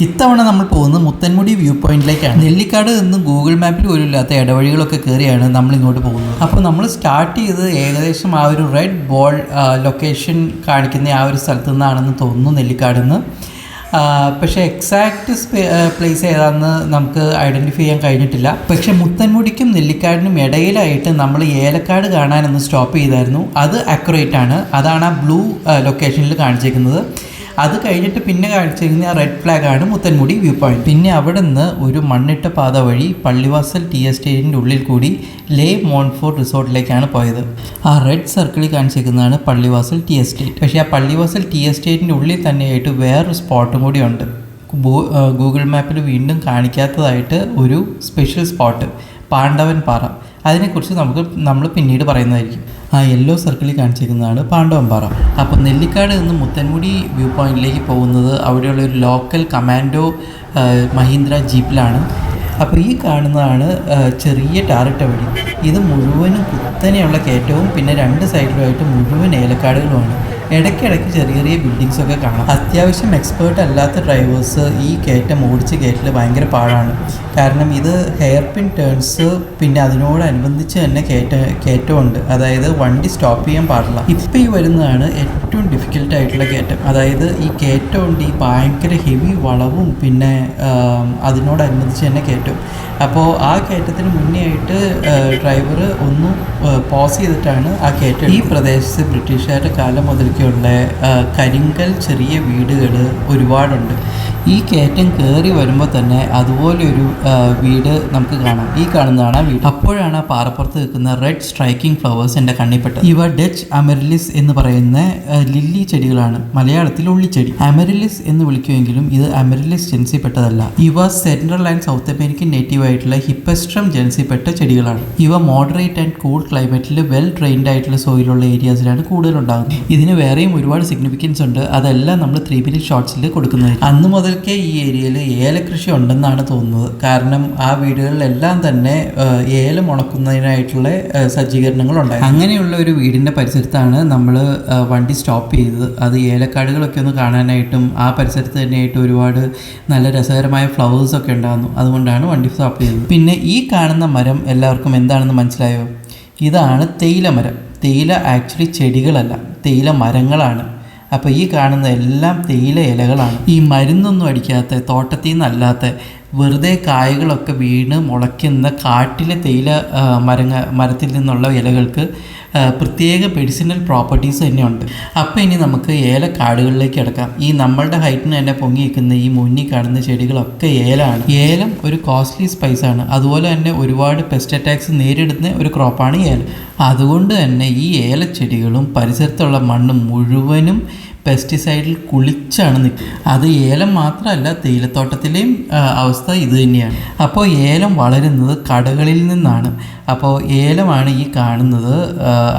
ഇത്തവണ നമ്മൾ പോകുന്നത് മുത്തൻമുടി വ്യൂ പോയിന്റിലേക്കാണ്. നെല്ലിക്കാട് നിന്ന് ഗൂഗിൾ മാപ്പിൽ പോലും ഇല്ലാത്ത ഇടവഴികളൊക്കെ കയറിയാണ് നമ്മൾ ഇങ്ങോട്ട് പോകുന്നത്. അപ്പോൾ നമ്മൾ സ്റ്റാർട്ട് ചെയ്ത് ഏകദേശം ആ ഒരു റെഡ് ബോൾ ലൊക്കേഷൻ കാണിക്കുന്ന ആ ഒരു സ്ഥലത്തു നിന്നാണെന്ന് തോന്നുന്നു, നെല്ലിക്കാട് നിന്ന്. പക്ഷേ എക്സാക്റ്റ് പ്ലേസ് ഏതാണെന്ന് നമുക്ക് ഐഡൻറ്റിഫൈ ചെയ്യാൻ കഴിഞ്ഞിട്ടില്ല. പക്ഷേ മുത്തൻമുടിക്കും നെല്ലിക്കാടിനും ഇടയിലായിട്ട് നമ്മൾ ഏലക്കാട് കാണാനൊന്ന് സ്റ്റോപ്പ് ചെയ്തായിരുന്നു. അത് അക്യുറേറ്റ് ആണ്. അതാണ് ആ ബ്ലൂ ലൊക്കേഷനിൽ കാണിച്ചിരിക്കുന്നത്. അത് കഴിഞ്ഞിട്ട് പിന്നെ കാണിച്ചിരിക്കുന്ന ആ റെഡ് ഫ്ലാഗാണ് മുത്തൻമുടി വ്യൂ പോയിന്റ്. പിന്നെ അവിടെ നിന്ന് ഒരു മണ്ണിട്ട പാത വഴി പള്ളിവാസൽ ടീ എസ്റ്റേറ്റിൻ്റെ ഉള്ളിൽ കൂടി ലേ മോൺഫോർട്ട് റിസോർട്ടിലേക്കാണ് പോയത്. ആ റെഡ് സർക്കിളിൽ കാണിച്ചിരിക്കുന്നതാണ് പള്ളിവാസൽ ടീ എസ്റ്റേറ്റ്. പക്ഷേ ആ പള്ളിവാസൽ ടീ എസ്റ്റേറ്റിൻ്റെ ഉള്ളിൽ തന്നെയായിട്ട് വേറൊരു സ്പോട്ടും കൂടി ഉണ്ട്. ഗൂഗിൾ മാപ്പിൽ വീണ്ടും കാണിക്കാത്തതായിട്ട് ഒരു സ്പെഷ്യൽ സ്പോട്ട്, പാണ്ഡവൻ പാറ. അതിനെക്കുറിച്ച് നമ്മൾ പിന്നീട് പറയുന്നതായിരിക്കും. ആ യെല്ലോ സർക്കിളിൽ കാണിച്ചിരിക്കുന്നതാണ് പാണ്ഡവൻ പാറ. അപ്പോൾ നെല്ലിക്കാട് നിന്ന് മുത്തൻമുടി വ്യൂ പോയിന്റിലേക്ക് പോകുന്നത് അവിടെയുള്ള ഒരു ലോക്കൽ കമാൻഡോ മഹീന്ദ്ര ജീപ്പിലാണ്. അപ്പോൾ ഈ കാണുന്നതാണ് ചെറിയ ടാറിട്ട വഴി. ഇത് മുഴുവനും കുത്തനെയുള്ള കയറ്റവും പിന്നെ രണ്ട് സൈഡിലുമായിട്ട് മുഴുവൻ ഏലക്കാടുകളുമാണ്. ഇടയ്ക്കിടയ്ക്ക് ചെറിയ ചെറിയ ബിൽഡിങ്സൊക്കെ കാണാം. അത്യാവശ്യം എക്സ്പേർട്ട് അല്ലാത്ത ഡ്രൈവേഴ്സ് ഈ കയറ്റം ഓടിച്ച് കയറ്റൽ ഭയങ്കര പാടാണ്. കാരണം ഇത് ഹെയർ പിൻ ടേൺസ് പിന്നെ അതിനോടനുബന്ധിച്ച് തന്നെ കയറ്റമുണ്ട്. അതായത് വണ്ടി സ്റ്റോപ്പ് ചെയ്യാൻ പാടില്ല. ഇപ്പം ഈ വരുന്നതാണ് ഏറ്റവും ഡിഫിക്കൽട്ടായിട്ടുള്ള കയറ്റം. അതായത് ഈ കയറ്റമുണ്ട്, ഈ ഭയങ്കര ഹെവി വളവും പിന്നെ അതിനോടനുബന്ധിച്ച് തന്നെ കയറ്റും. അപ്പോൾ ആ കയറ്റത്തിന് മുന്നേ ആയിട്ട് ഡ്രൈവർ ഒന്ന് പോസ് ചെയ്തിട്ടാണ് ആ കയറ്റം. ഈ പ്രദേശത്ത് ബ്രിട്ടീഷുകാരുടെ കാലം മുതൽക്കുള്ള കരിങ്കൽ ചെറിയ വീടുകൾ ഒരുപാടുണ്ട്. ഈ കയറ്റം കയറി വരുമ്പോൾ തന്നെ അതുപോലെ ഒരു വീട് നമുക്ക് കാണാം. ഈ കാണുന്നതാണ് ആ വീട്. അപ്പോഴാണ് ആ പാറപ്പുറത്ത് നിൽക്കുന്ന റെഡ് സ്ട്രൈക്കിംഗ് ഫ്ലവേഴ്സ് എൻ്റെ കണ്ണിൽപ്പെട്ടത്. ഇവ ഡച്ച് അമരിലിസ് എന്ന് പറയുന്ന ലില്ലി ചെടികളാണ്, മലയാളത്തിൽ ഉള്ളിച്ചെടി. അമരിലിസ് എന്ന് വിളിക്കുമെങ്കിലും ഇത് അമരിലിസ് ജൻസിപ്പെട്ടതല്ല. ഇവ central and south American native ആയിട്ടുള്ള ഹിപ്പസ്ട്രം ജൻസിപ്പെട്ട ചെടികളാണ്. ഇവ മോഡറേറ്റ് ആൻഡ് കൂൾ ക്ലൈമറ്റിൽ വെൽ ട്രെയിൻഡ് ആയിട്ടുള്ള സോയിലുള്ള ഏരിയാസിലാണ് കൂടുതലുണ്ടാകുന്നത്. ഇതിന് വേറെയും ഒരുപാട് സിഗ്നിഫിക്കൻസ് ഉണ്ട്. അതെല്ലാം നമ്മൾ 3 മിനിറ്റ് ഷോർട്സിൽ കൊടുക്കുന്നത്. അന്ന് മുതൽക്കേ ഈ ഏരിയയിൽ ഏലകൃഷി ഉണ്ടെന്നാണ് തോന്നുന്നത്. കാരണം ആ വീടുകളിലെല്ലാം തന്നെ ഏലം ഉണക്കുന്നതിനായിട്ടുള്ള സജ്ജീകരണങ്ങളുണ്ടായി. അങ്ങനെയുള്ള ഒരു വീടിൻ്റെ പരിസരത്താണ് നമ്മൾ വണ്ടി സ്റ്റോപ്പ് ചെയ്തത്. അത് ഏലക്കാടുകളൊക്കെ ഒന്ന് കാണാനായിട്ടും ആ പരിസരത്ത് തന്നെയായിട്ട് ഒരുപാട് നല്ല രസകരമായ ഫ്ലവേഴ്സൊക്കെ ഉണ്ടാകുന്നു. അതുകൊണ്ടാണ് വണ്ടി സ്റ്റോപ്പ് ചെയ്തത്. പിന്നെ ഈ കാണുന്ന മരം എല്ലാവർക്കും എന്താണെന്ന് മനസ്സിലായോ? ഇതാണ് തേയില മരം. തേയില ആക്ച്വലി ചെടികളല്ല, തേയില മരങ്ങളാണ്. അപ്പോൾ ഈ കാണുന്ന എല്ലാം തേയില ഇലകളാണ്. ഈ മരുന്നൊന്നും അടിക്കാത്ത, തോട്ടത്തിൽ നിന്നല്ലാത്ത, വെറുതെ കായകളൊക്കെ വീണ് മുളയ്ക്കുന്ന കാട്ടിലെ തേയില മരത്തിൽ നിന്നുള്ള ഇലകൾക്ക് പ്രത്യേക മെഡിസിനൽ പ്രോപ്പർട്ടീസ് തന്നെയുണ്ട്. അപ്പോൾ ഇനി നമുക്ക് ഏലക്കാടുകളിലേക്ക് കിടക്കാം. ഈ നമ്മളുടെ ഹൈറ്റിന് തന്നെ പൊങ്ങി നിൽക്കുന്ന ഈ മുന്നിൽ കാണുന്ന ചെടികളൊക്കെ ഏലമാണ്. ഏലം ഒരു കോസ്റ്റ്ലി സ്പൈസാണ്. അതുപോലെ തന്നെ ഒരുപാട് പെസ്റ്റ് അറ്റാക്സ് നേരിടുന്ന ഒരു ക്രോപ്പാണ് ഏലം. അതുകൊണ്ട് തന്നെ ഈ ഏലച്ചെടികളും പരിസരത്തുള്ള മണ്ണും മുഴുവനും പെസ്റ്റിസൈഡിൽ കുളിച്ചാണ് നിൽക്കുന്നത്. അത് ഏലം മാത്രമല്ല, തേയിലത്തോട്ടത്തിലെയും അവസ്ഥ ഇത് തന്നെയാണ്. അപ്പോൾ ഏലം വളരുന്നത് കടകളിൽ നിന്നാണ്. അപ്പോൾ ഏലമാണ് ഈ കാണുന്നത്,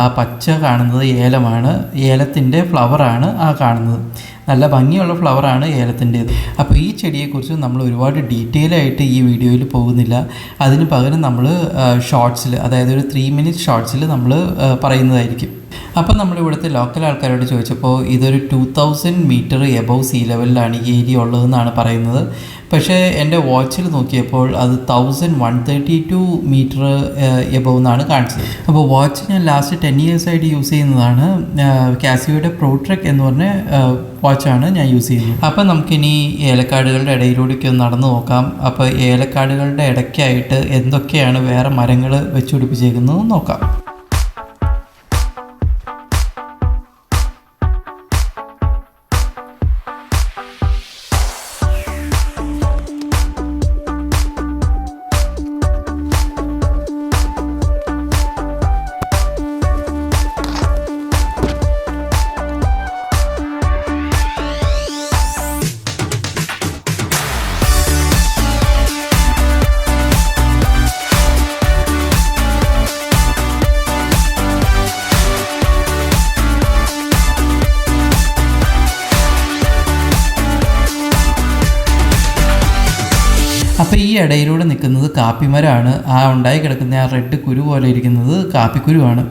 ആ പച്ച കാണുന്നത് ഏലമാണ്. ഏലത്തിൻ്റെ ഫ്ലവറാണ് ആ കാണുന്നത്. നല്ല ഭംഗിയുള്ള ഫ്ലവറാണ് ഏലത്തിൻ്റേത്. അപ്പോൾ ഈ ചെടിയെക്കുറിച്ച് നമ്മൾ ഒരുപാട് ഡീറ്റെയിൽ ആയിട്ട് ഈ വീഡിയോയിൽ പോകുന്നില്ല. അതിന് പകരം നമ്മൾ ഷോർട്സിൽ, അതായത് ഒരു 3 മിനിറ്റ് ഷോർട്സിൽ നമ്മൾ പറയുന്നതായിരിക്കും. അപ്പോൾ നമ്മളിവിടുത്തെ ലോക്കൽ ആൾക്കാരോട് ചോദിച്ചപ്പോൾ ഇതൊരു 2000 മീറ്റർ എബവ് സീ ലെവലിലാണ് ഈ ഏരിയ ഉള്ളതെന്നാണ് പറയുന്നത്. പക്ഷേ എൻ്റെ വാച്ചിൽ നോക്കിയപ്പോൾ അത് 1132 മീറ്റർ എബവ് എന്നാണ് കാണിച്ചത്. അപ്പോൾ വാച്ച് ഞാൻ ലാസ്റ്റ് 10 ഇയേഴ്സായിട്ട് യൂസ് ചെയ്യുന്നതാണ്. കാസിയോയുടെ പ്രോട്രെക് എന്ന് പറഞ്ഞ വാച്ചാണ് ഞാൻ യൂസ് ചെയ്യുന്നത്. അപ്പോൾ നമുക്കിനി ഏലക്കാടുകളുടെ ഇടയിലൂടെയൊക്കെ ഒന്ന് നടന്നു നോക്കാം. അപ്പോൾ ഏലക്കാടുകളുടെ ഇടയ്ക്കായിട്ട് എന്തൊക്കെയാണ് വേറെ മരങ്ങൾ വെച്ചുപിടിപ്പിച്ചേക്കുന്നത് നോക്കാം. അപ്പോൾ ഈ ഇടയിലൂടെ നിൽക്കുന്നത് കാപ്പിമരമാണ്. ആ ഉണ്ടായി കിടക്കുന്ന ആ റെഡ് കുരു പോലെ ഇരിക്കുന്നത് കാപ്പിക്കുരുവാണ്.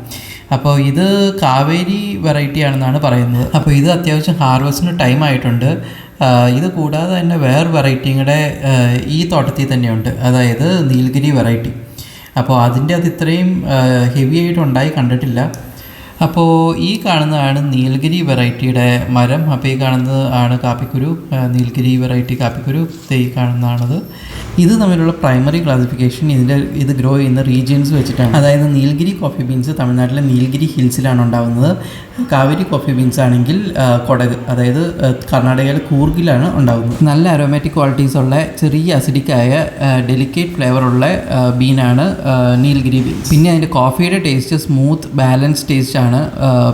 അപ്പോൾ ഇത് കാവേരി വെറൈറ്റി ആണെന്നാണ് പറയുന്നത്. അപ്പോൾ ഇത് അത്യാവശ്യം ഹാർവസ്റ്റിന് ടൈം ആയിട്ടുണ്ട്. ഇത് കൂടാതെ തന്നെ വേറെ വെറൈറ്റിയുടെ ഈ തോട്ടത്തിൽ തന്നെയുണ്ട്, അതായത് നീൽഗിരി വെറൈറ്റി. അപ്പോൾ അതിൻ്റെ അത് ഇത്രയും ഹെവി ആയിട്ട് ഉണ്ടായി കണ്ടിട്ടില്ല. അപ്പോൾ ഈ കാണുന്നതാണ് നീൽഗിരി വെറൈറ്റിയുടെ മരം. അപ്പോൾ ഈ കാണുന്നത് ആണ് കാപ്പിക്കുരു, നീൽഗിരി വെറൈറ്റി കാപ്പിക്കുരു. ഈ കാണുന്നതാണത്. ഇത് തമ്മിലുള്ള പ്രൈമറി ക്ലാസിഫിക്കേഷൻ ഇത് ഗ്രോ ചെയ്യുന്ന റീജിയൻസ് വെച്ചിട്ടാണ്. അതായത് നീൽഗിരി കോഫി ബീൻസ് തമിഴ്നാട്ടിലെ നീൽഗിരി ഹിൽസിലാണ് ഉണ്ടാകുന്നത്. കാവേരി കോഫി ബീൻസ് ആണെങ്കിൽ കൊടക്, അതായത് കർണാടകയിലെ കൂർഗിലാണ് ഉണ്ടാകുന്നത്. നല്ല അരോമാറ്റിക് ക്വാളിറ്റീസ് ഉള്ള ചെറിയ അസിഡിക്കായ ഡെലിക്കേറ്റ് ഫ്ലേവറുള്ള ബീനാണ് നീൽഗിരി ബീൻസ്. പിന്നെ അതിൻ്റെ കോഫിയുടെ ടേസ്റ്റ് സ്മൂത്ത് ബാലൻസ് ടേസ്റ്റ് ആണ്.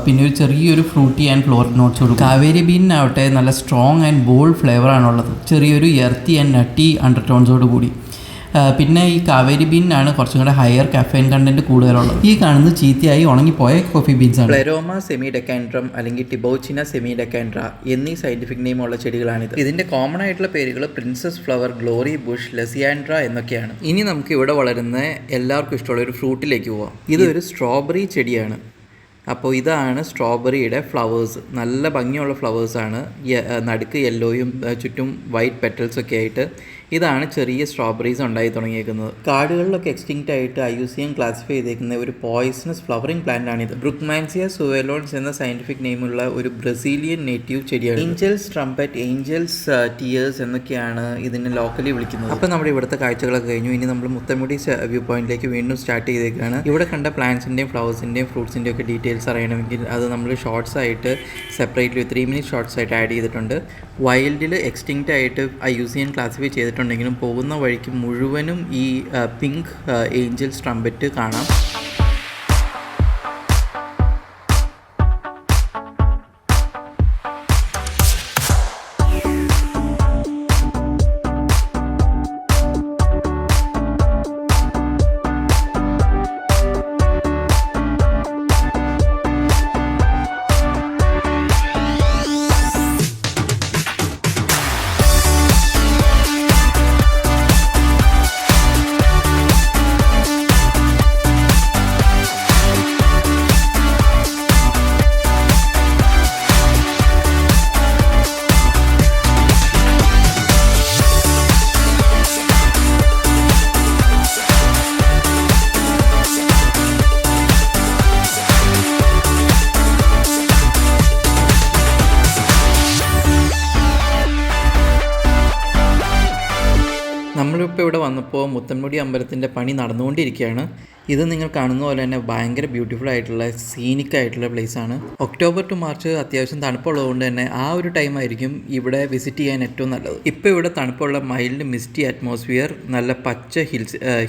പിന്നെ ഒരു ചെറിയൊരു ഫ്രൂട്ടി ആൻഡ് ഫ്ലോറൽ നോട്ട്സ് കൊടുക്കും. കാവേരി ബീനാവട്ടെ നല്ല സ്ട്രോങ് ആൻഡ് ബോൾഡ് ഫ്ലേവറാണുള്ളത്, ചെറിയൊരു എർത്തി ആൻഡ് നട്ടി അണ്ടർടോൺസോട് കൂടി. പിന്നെ ഈ കാവേരി ബീനാണ് കുറച്ചും കൂടെ ഹയർ കഫൈൻ കണ്ടന്റ് കൂടുതലുള്ളത്. ഈ കാണുന്നത് ചീത്തയായി ഉണങ്ങിപ്പോയ കോഫി ബീൻസ് ആണ്. പ്ലെറോമ സെമി ഡെക്കാൻഡ്രം അല്ലെങ്കിൽ ടിബോച്ചിന സെമി ഡെക്കാൻഡ്ര എന്നീ സയന്റിഫിക് നെയിം ഉള്ള ചെടികളാണിത്. ഇതിന്റെ കോമൺ ആയിട്ടുള്ള പേരുകൾ പ്രിൻസസ് ഫ്ലവർ, ഗ്ലോറി ബുഷ്, ലെസിയാൻഡ്ര എന്നൊക്കെയാണ്. ഇനി നമുക്ക് ഇവിടെ വളരുന്ന എല്ലാവർക്കും ഇഷ്ടമുള്ള ഒരു ഫ്രൂട്ടിലേക്ക് പോവാം. ഇതൊരു സ്ട്രോബെറി ചെടിയാണ്. അപ്പോൾ ഇതാണ് സ്ട്രോബെറിയുടെ ഫ്ലവേഴ്സ്. നല്ല ഭംഗിയുള്ള ഫ്ലവേഴ്സാണ്. നടുക്ക് യെല്ലോയും ചുറ്റും വൈറ്റ് പെറ്റൽസൊക്കെ ആയിട്ട്. ഇതാണ് ചെറിയ സ്ട്രോബെറീസ് ഉണ്ടായി തുടങ്ങിയേക്കുന്നത്. കാടുകളിലൊക്കെ എക്സ്റ്റിങ്ക്റ്റ് ആയിട്ട് IUCN ക്ലാസിഫൈ ചെയ്തേക്കുന്ന ഒരു പോയിസണസ് ഫ്ലവറിംഗ് പ്ലാന്റ് ആണിത്. ബ്രുക്മാൻസിയ സുവേലോൺസ് എന്ന സയന്റിഫിക് നെയിമുള്ള ഒരു ബ്രസീലിയൻ നേറ്റീവ് ചെടിയാണ്. ഏഞ്ചൽസ് ട്രംപറ്റ്, ഏഞ്ചൽസ് ടിയേഴ്സ് എന്നൊക്കെയാണ് ഇതിനെ ലോക്കലി വിളിക്കുന്നത്. അപ്പോൾ നമ്മുടെ ഇവിടുത്തെ കാഴ്ചകളൊക്കെ കഴിഞ്ഞു. ഇനി നമ്മൾ മുത്തമുടി വ്യൂ പോയിന്റിലേക്ക് വീണ്ടും സ്റ്റാർട്ട് ചെയ്തേക്കാണ്. ഇവിടെ കണ്ട പ്ലാന്റ്സിൻ്റെയും ഫ്ലവേഴ്സിൻ്റെയും ഫ്രൂട്ട്സിൻ്റെയും ഒക്കെ ഡീറ്റെയിൽസ് അറിയണമെങ്കിൽ അത് നമ്മൾ ഷോർട്സ് ആയിട്ട് സെപ്പറേറ്റ്ലി 3 മിനിറ്റ് ഷോർട്സ് ആയിട്ട് ആഡ് ചെയ്തിട്ടുണ്ട്. വൈൽഡിൽ എക്സ്റ്റിങ്ക്റ്റ് ആയിട്ട് IUCN ക്ലാസിഫൈ ചെയ്തിട്ടുണ്ടെങ്കിലും പോകുന്ന വഴിക്ക് മുഴുവനും ഈ പിങ്ക് ഏഞ്ചൽസ് ട്രംപറ്റ് കാണാം. നമ്മളിപ്പോൾ ഇവിടെ വന്നപ്പോൾ മുത്തൻമുടി അമ്പലത്തിൻ്റെ പണി നടന്നുകൊണ്ടിരിക്കുകയാണ്. ഇത് നിങ്ങൾ കാണുന്ന പോലെ തന്നെ ഭയങ്കര ബ്യൂട്ടിഫുൾ ആയിട്ടുള്ള സീനിക് ആയിട്ടുള്ള പ്ലേസാണ്. ഒക്ടോബർ ടു മാർച്ച് അത്യാവശ്യം തണുപ്പുള്ളതുകൊണ്ട് തന്നെ ആ ഒരു ടൈമായിരിക്കും ഇവിടെ വിസിറ്റ് ചെയ്യാൻ ഏറ്റവും നല്ലത്. ഇപ്പോൾ ഇവിടെ തണുപ്പുള്ള മൈൽഡ് മിസ്റ്റി അറ്റ്മോസ്ഫിയർ, നല്ല പച്ച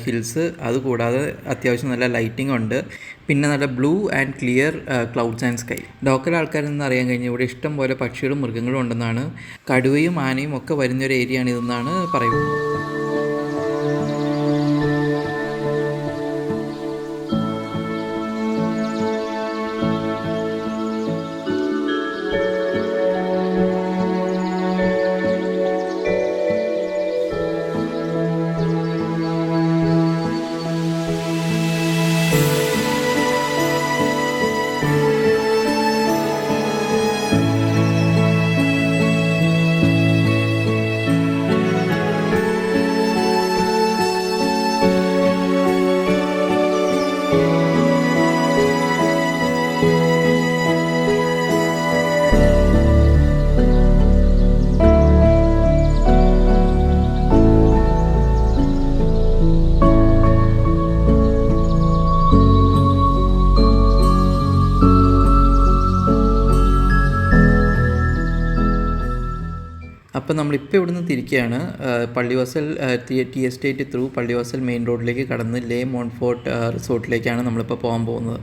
ഹിൽസ്, അതുകൂടാതെ അത്യാവശ്യം നല്ല ലൈറ്റിംഗ് ഉണ്ട്. പിന്നെ നല്ല blue and clear clouds and sky. Local ആൾക്കാരിൽ നിന്ന് അറിയാൻ കഴിഞ്ഞാൽ ഇവിടെ ഇഷ്ടം പോലെ പക്ഷികളും മൃഗങ്ങളും ഉണ്ടെന്നാണ്. കടുവയും ആനയും ഒക്കെ വരുന്നൊരു ഏരിയയാണ് ഇതെന്നാണ് പറയുന്നത്. അപ്പോൾ നമ്മളിപ്പോൾ ഇവിടുന്ന് തിരിക്കുകയാണ്. Pallivasal tea estate through Pallivasal main റോഡിലേക്ക് കടന്ന് ലേ മോൺഫോർട്ട് റിസോർട്ടിലേക്കാണ് നമ്മളിപ്പോൾ പോകാൻ പോകുന്നത്.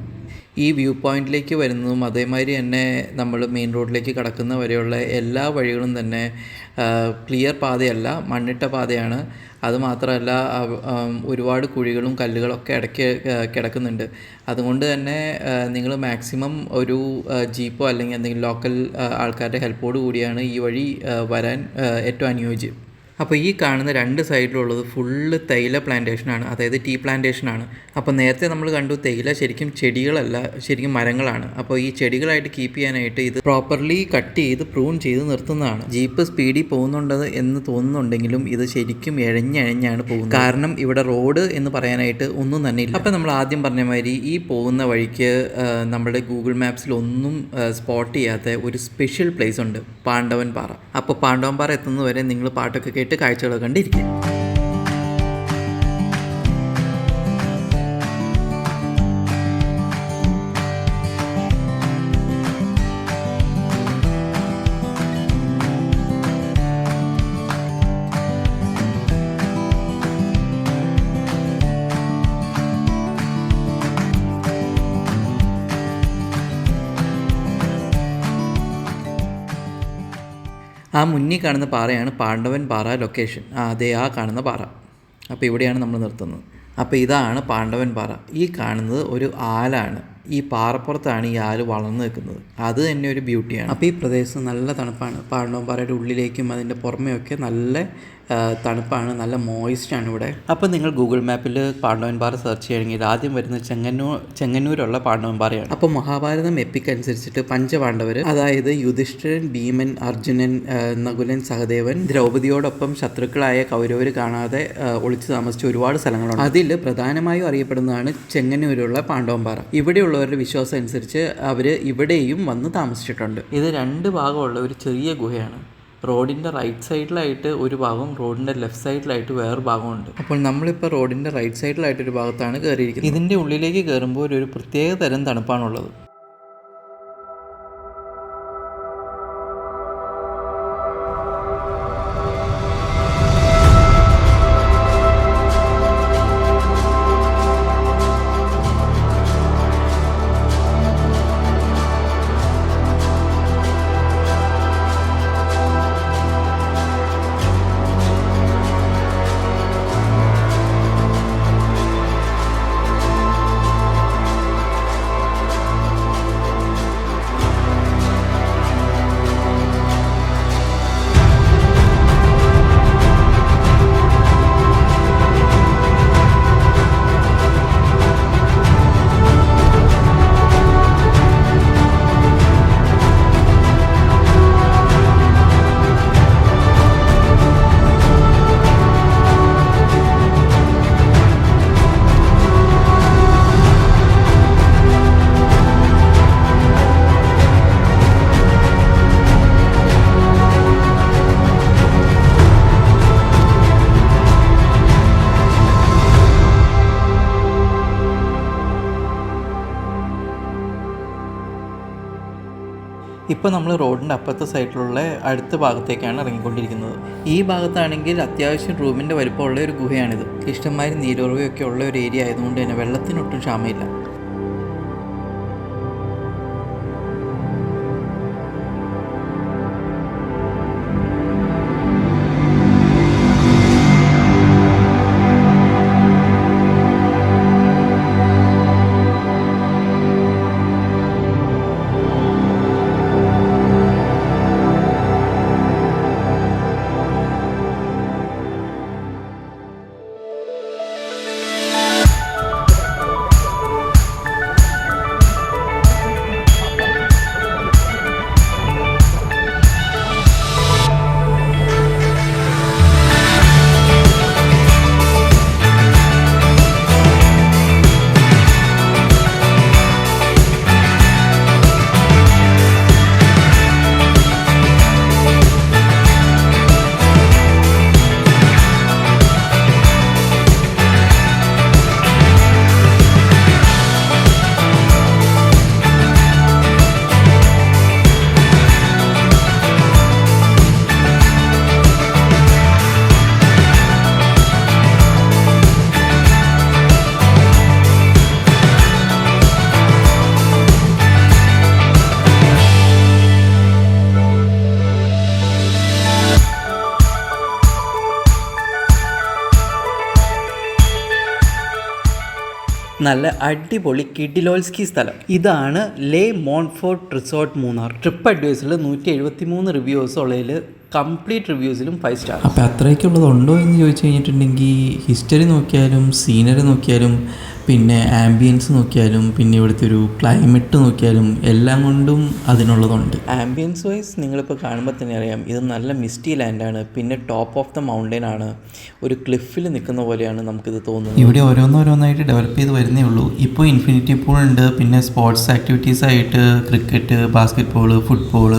ഈ വ്യൂ പോയിന്റിലേക്ക് വരുന്നതും അതേമാതിരി തന്നെ നമ്മൾ മെയിൻ റോഡിലേക്ക് കടക്കുന്ന വരെയുള്ള എല്ലാ വഴികളും തന്നെ ക്ലിയർ പാതയല്ല, മണ്ണിട്ട പാതയാണ്. അതുമാത്രമല്ല ഒരുപാട് കുഴികളും കല്ലുകളൊക്കെ ഇടയ്ക്ക് കിടക്കുന്നുണ്ട്. അതുകൊണ്ട് തന്നെ നിങ്ങൾ മാക്സിമം ഒരു ജീപ്പോ അല്ലെങ്കിൽ എന്തെങ്കിലും ലോക്കൽ ആൾക്കാരുടെ ഹെൽപ്പോട് കൂടിയാണ് ഈ വഴി വരാൻ ഏറ്റവും അനുയോജ്യം. അപ്പോൾ ഈ കാണുന്ന രണ്ട് സൈഡിലുള്ളത് ഫുള്ള് തേയില പ്ലാന്റേഷനാണ്, അതായത് ടീ പ്ലാന്റേഷനാണ്. അപ്പോൾ നേരത്തെ നമ്മൾ കണ്ടു തേയില ശരിക്കും ചെടികളല്ല, ശരിക്കും മരങ്ങളാണ്. അപ്പോൾ ഈ ചെടികളായിട്ട് കീപ്പ് ചെയ്യാനായിട്ട് ഇത് പ്രോപ്പർലി കട്ട് ചെയ്ത് പ്രൂൺ ചെയ്ത് നിർത്തുന്നതാണ്. ജീപ്പ് സ്പീഡിൽ പോകുന്നുണ്ട് എന്ന് തോന്നുന്നുണ്ടെങ്കിലും ഇത് ശരിക്കും എഴഞ്ഞെഴഞ്ഞാണ് പോകുന്നത്. കാരണം ഇവിടെ റോഡ് എന്ന് പറയാനായിട്ട് ഒന്നും തന്നെ ഇല്ല. അപ്പോൾ നമ്മൾ ആദ്യം പറഞ്ഞ മാതിരി ഈ പോകുന്ന വഴിക്ക് നമ്മുടെ ഗൂഗിൾ മാപ്സിൽ ഒന്നും സ്പോട്ട് ചെയ്യാത്ത ഒരു സ്പെഷ്യൽ പ്ലേസ് ഉണ്ട്, പാണ്ഡവൻ പാറ. അപ്പോൾ പാണ്ഡവൻ പാറ എത്തുന്നതുവരെ നിങ്ങൾ പാട്ടൊക്കെ കേട്ട് കാഴ്ചകളൊക്കെ കണ്ടിരിക്കും. ആ മുന്നിൽ കാണുന്ന പാറയാണ് പാണ്ഡവൻ പാറ ലൊക്കേഷൻ. അതെ, ആ കാണുന്ന പാറ. അപ്പോൾ ഇവിടെയാണ് നമ്മൾ നിർത്തുന്നത്. അപ്പോൾ ഇതാണ് പാണ്ഡവൻ പാറ. ഈ കാണുന്നത് ഒരു ആലാണ്. ഈ പാറപ്പുറത്താണ് ഈ ആല് വളർന്നു നിൽക്കുന്നത്. അത് തന്നെ ഒരു ബ്യൂട്ടിയാണ്. അപ്പോൾ ഈ പ്രദേശം നല്ല തണുപ്പാണ്. പാണ്ഡവൻ പാറയുടെ ഉള്ളിലേക്കും അതിൻ്റെ പുറമെയൊക്കെ നല്ല തണുപ്പാണ്, നല്ല മോയിസ്റ്റാണ് ഇവിടെ. അപ്പോൾ നിങ്ങൾ ഗൂഗിൾ മാപ്പിൽ പാണ്ഡവൻ പാറ സെർച്ച് ചെയ്യണമെങ്കിൽ ആദ്യം വരുന്നത് ചെങ്ങന്നൂരുള്ള പാണ്ഡവൻ പാറയാണ്. അപ്പോൾ മഹാഭാരതം എപ്പിക് അനുസരിച്ചിട്ട് പഞ്ചപാണ്ഡവർ, അതായത് യുധിഷ്ഠിരൻ, ഭീമൻ, അർജുനൻ, നകുലൻ, സഹദേവൻ, ദ്രൗപദിയോടൊപ്പം ശത്രുക്കളായ കൗരവർ കാണാതെ ഒളിച്ചു താമസിച്ച ഒരുപാട് സ്ഥലങ്ങളുണ്ട്. അതിൽ പ്രധാനമായും അറിയപ്പെടുന്നതാണ് ചെങ്ങന്നൂരുള്ള പാണ്ഡവൻ പാറ. ഇവിടെയുള്ളവരുടെ വിശ്വാസം അനുസരിച്ച് അവർ ഇവിടെയും വന്ന് താമസിച്ചിട്ടുണ്ട്. ഇത് രണ്ട് ഭാഗമുള്ള ഒരു ചെറിയ ഗുഹയാണ്. റോഡിൻ്റെ റൈറ്റ് സൈഡിലായിട്ട് ഒരു ഭാഗം, റോഡിൻ്റെ ലെഫ്റ്റ് സൈഡിലായിട്ട് വേറൊരു ഭാഗമുണ്ട്. അപ്പോൾ നമ്മളിപ്പോൾ റോഡിൻ്റെ റൈറ്റ് സൈഡിലായിട്ടൊരു ഭാഗത്താണ് കയറിയിരിക്കുന്നത്. ഇതിൻ്റെ ഉള്ളിലേക്ക് കയറുമ്പോൾ ഒരു പ്രത്യേക തരം തണുപ്പാണുള്ളത്. ഇപ്പോൾ നമ്മൾ റോഡിൻ്റെ അപ്പുറത്തെ സൈഡിലുള്ള അടുത്ത ഭാഗത്തേക്കാണ് ഇറങ്ങിക്കൊണ്ടിരിക്കുന്നത്. ഈ ഭാഗത്താണെങ്കിൽ അത്യാവശ്യം റൂമിൻ്റെ വലിപ്പമുള്ള ഒരു ഗുഹയാണിത്. ഇഷ്ടംമാതിരി നീരുറവയൊക്കെ ഉള്ള ഒരു ഏരിയ ആയതുകൊണ്ട് തന്നെ വെള്ളത്തിനൊട്ടും ക്ഷാമമില്ല. നല്ല അടിപൊളി കിഡിലോൽസ്കി സ്ഥലം. ഇതാണ് Le Monfort resort Munnar. Trip അഡ്വൈസറിൽ 173 റിവ്യൂസ് ഉള്ളതിൽ കംപ്ലീറ്റ് റിവ്യൂസിലും 5 സ്റ്റാർ. അപ്പോൾ അത്രയ്ക്കുള്ളതുണ്ടോ എന്ന് ചോദിച്ചു കഴിഞ്ഞിട്ടുണ്ടെങ്കിൽ ഹിസ്റ്ററി നോക്കിയാലും സീനറി നോക്കിയാലും പിന്നെ ആംബിയൻസ് നോക്കിയാലും പിന്നെ ഇവിടുത്തെ ഒരു ക്ലൈമറ്റ് നോക്കിയാലും എല്ലാം കൊണ്ടും അതിനുള്ളതുണ്ട്. ആംബിയൻസ് വൈസ് നിങ്ങളിപ്പോൾ കാണുമ്പോൾ തന്നെ അറിയാം ഇത് നല്ല മിസ്റ്റി ലാൻഡാണ്. പിന്നെ ടോപ്പ് ഓഫ് ദ മൗണ്ടൻ ആണ്, ഒരു ക്ലിഫിൽ നിൽക്കുന്ന പോലെയാണ് നമുക്കിത് തോന്നുന്നത്. ഇവിടെ ഓരോന്നോരോന്നായിട്ട് ഡെവലപ്പ് ചെയ്ത് വരുന്നേ ഉള്ളൂ. ഇപ്പോൾ ഇൻഫിനിറ്റി പൂൾ ഉണ്ട്, പിന്നെ സ്പോർട്സ് ആക്ടിവിറ്റീസ് ആയിട്ട് ക്രിക്കറ്റ്, ബാസ്കറ്റ് ബോൾ, ഫുട്ബോൾ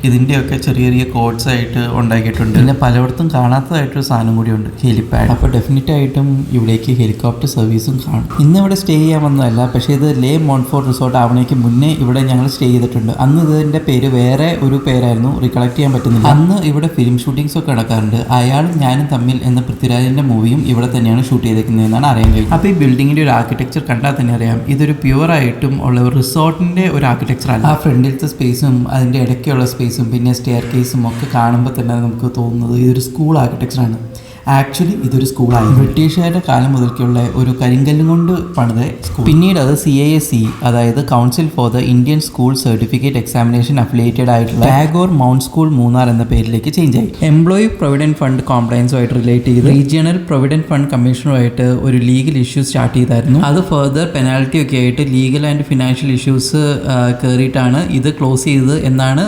ഇതിൻ്റെയൊക്കെ ചെറിയ ചെറിയ കോർട്സ് ആയിട്ട് ഉണ്ടാക്കിയിട്ടുണ്ട്. പിന്നെ പലയിടത്തും കാണാത്തതായിട്ടൊരു സാധനം കൂടിയുണ്ട്, ഹെലിപാഡ്. അപ്പോൾ ഡെഫിനറ്റായിട്ടും ഇവിടേക്ക് ഹെലികോപ്റ്റർ സർവീസും കാണും. ഇന്ന് ഇവിടെ സ്റ്റേ ചെയ്യാൻ വന്നതല്ല, പക്ഷേ ഇത് ലേ മോൺഫോർട്ട് റിസോർട്ട് ആവണേക്ക് മുന്നേ ഇവിടെ ഞങ്ങൾ സ്റ്റേ ചെയ്തിട്ടുണ്ട്. അന്ന് ഇതിൻ്റെ പേര് വേറെ ഒരു പേരായിരുന്നു, റീകളക്ട് ചെയ്യാൻ പറ്റുന്നില്ല. അന്ന് ഇവിടെ ഫിലിം ഷൂട്ടിങ്സ് ഒക്കെ നടക്കാറുണ്ട്. അയാളും ഞാനും തമ്മിൽ എന്ന പൃഥ്വിരാജിൻ്റെ മൂവിയും ഇവിടെ തന്നെയാണ് ഷൂട്ട് ചെയ്തേക്കുന്നതെന്നാണ് അറിയാൻ കഴിയും. അപ്പോൾ ഈ ബിൽഡിങ്ങിൻ്റെ ഒരു ആർക്കിടെക്ചർ കണ്ടാൽ തന്നെ അറിയാം ഇതൊരു പ്യുവറായിട്ടും ഉള്ള ഒരു റിസോർട്ടിൻ്റെ ഒരു ആർക്കിടെക്ചർ അല്ല. ആ ഫ്രണ്ടിലത്തെ സ്പേസും അതിൻ്റെ ഇടയ്ക്കുള്ള സ്പേസും പിന്നെ സ്റ്റെയർ കേസും ഒക്കെ കാണുമ്പോൾ തന്നെ നമുക്ക് തോന്നുന്നത് ഇതൊരു സ്കൂൾ ആർക്കിടെക്ചറാണ്. ആക്ച്വലി ഇതൊരു സ്കൂളായി ബ്രിട്ടീഷുകാരുടെ കാലം മുതൽക്കുള്ള ഒരു കരിങ്കല്ലും കൊണ്ട് പണിത സ്കൂൾ. പിന്നീട് അത് CISE, അതായത് council for the Indian school certificate examination affiliated ആയിട്ടുള്ള ടാഗോർ മൗണ്ട് സ്കൂൾ മൂന്നാർ എന്ന പേരിലേക്ക് ചേഞ്ച് ആയി. എംപ്ലോയി പ്രൊവിഡന്റ് ഫണ്ട് കോംപ്ലയൻസുമായിട്ട് റിലേറ്റ് ചെയ്ത് റീജിയണൽ പ്രൊവിഡന്റ് ഫണ്ട് കമ്മീഷനുമായിട്ട് ഒരു ലീഗൽ ഇഷ്യൂ സ്റ്റാർട്ട് ചെയ്തായിരുന്നു. അത് ഫർദർ പെനാൽറ്റി ഒക്കെ ആയിട്ട് ലീഗൽ ആൻഡ് ഫിനാൻഷ്യൽ ഇഷ്യൂസ് കയറിയിട്ടാണ് ഇത് ക്ലോസ് ചെയ്തത് എന്നാണ്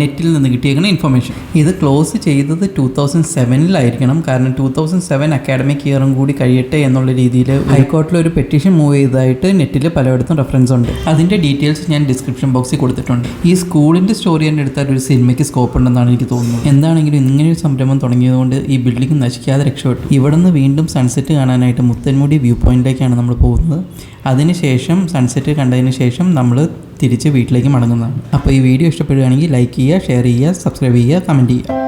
നെറ്റിൽ നിന്ന് കിട്ടിയേക്കുന്ന ഇൻഫർമേഷൻ. ഇത് ക്ലോസ് ചെയ്തത് 2007 കാരണം 2007 അക്കാഡമിക് ഇയറും കൂടി കഴിയട്ടെ എന്നുള്ള രീതിയിൽ ഹൈക്കോർട്ടിൽ ഒരു പെറ്റീഷൻ മൂവ് ചെയ്തതായിട്ട് നെറ്റിൽ പലയിടത്തും റെഫറൻസ് ഉണ്ട്. അതിൻ്റെ ഡീറ്റെയിൽസ് ഞാൻ ഡിസ്ക്രിപ്ഷൻ ബോക്സിൽ കൊടുത്തിട്ടുണ്ട്. ഈ സ്കൂളിൻ്റെ സ്റ്റോറി തന്നെ എടുത്താൽ ഒരു സിനിമയ്ക്ക് സ്കോപ്പ് ഉണ്ടെന്നാണ് എനിക്ക് തോന്നുന്നത്. എന്താണെങ്കിലും ഇങ്ങനെയൊരു സംരംഭം തുടങ്ങിയതുകൊണ്ട് ഈ ബിൽഡിംഗ് നശിക്കാതെ രക്ഷപ്പെട്ടു. ഇവിടെ നിന്ന് വീണ്ടും സൺസെറ്റ് കാണാനായിട്ട് മുത്തൻമുടി വ്യൂ പോയിന്റിലേക്കാണ് നമ്മൾ പോകുന്നത്. അതിനുശേഷം സൺസെറ്റ് കണ്ടതിന് ശേഷം നമ്മൾ തിരിച്ച് വീട്ടിലേക്ക് മടങ്ങുന്നതാണ്. അപ്പോൾ ഈ വീഡിയോ ഇഷ്ടപ്പെടുകയാണെങ്കിൽ ലൈക്ക് ചെയ്യുക, ഷെയർ ചെയ്യുക, സബ്സ്ക്രൈബ് ചെയ്യുക, കമൻറ്റ് ചെയ്യുക.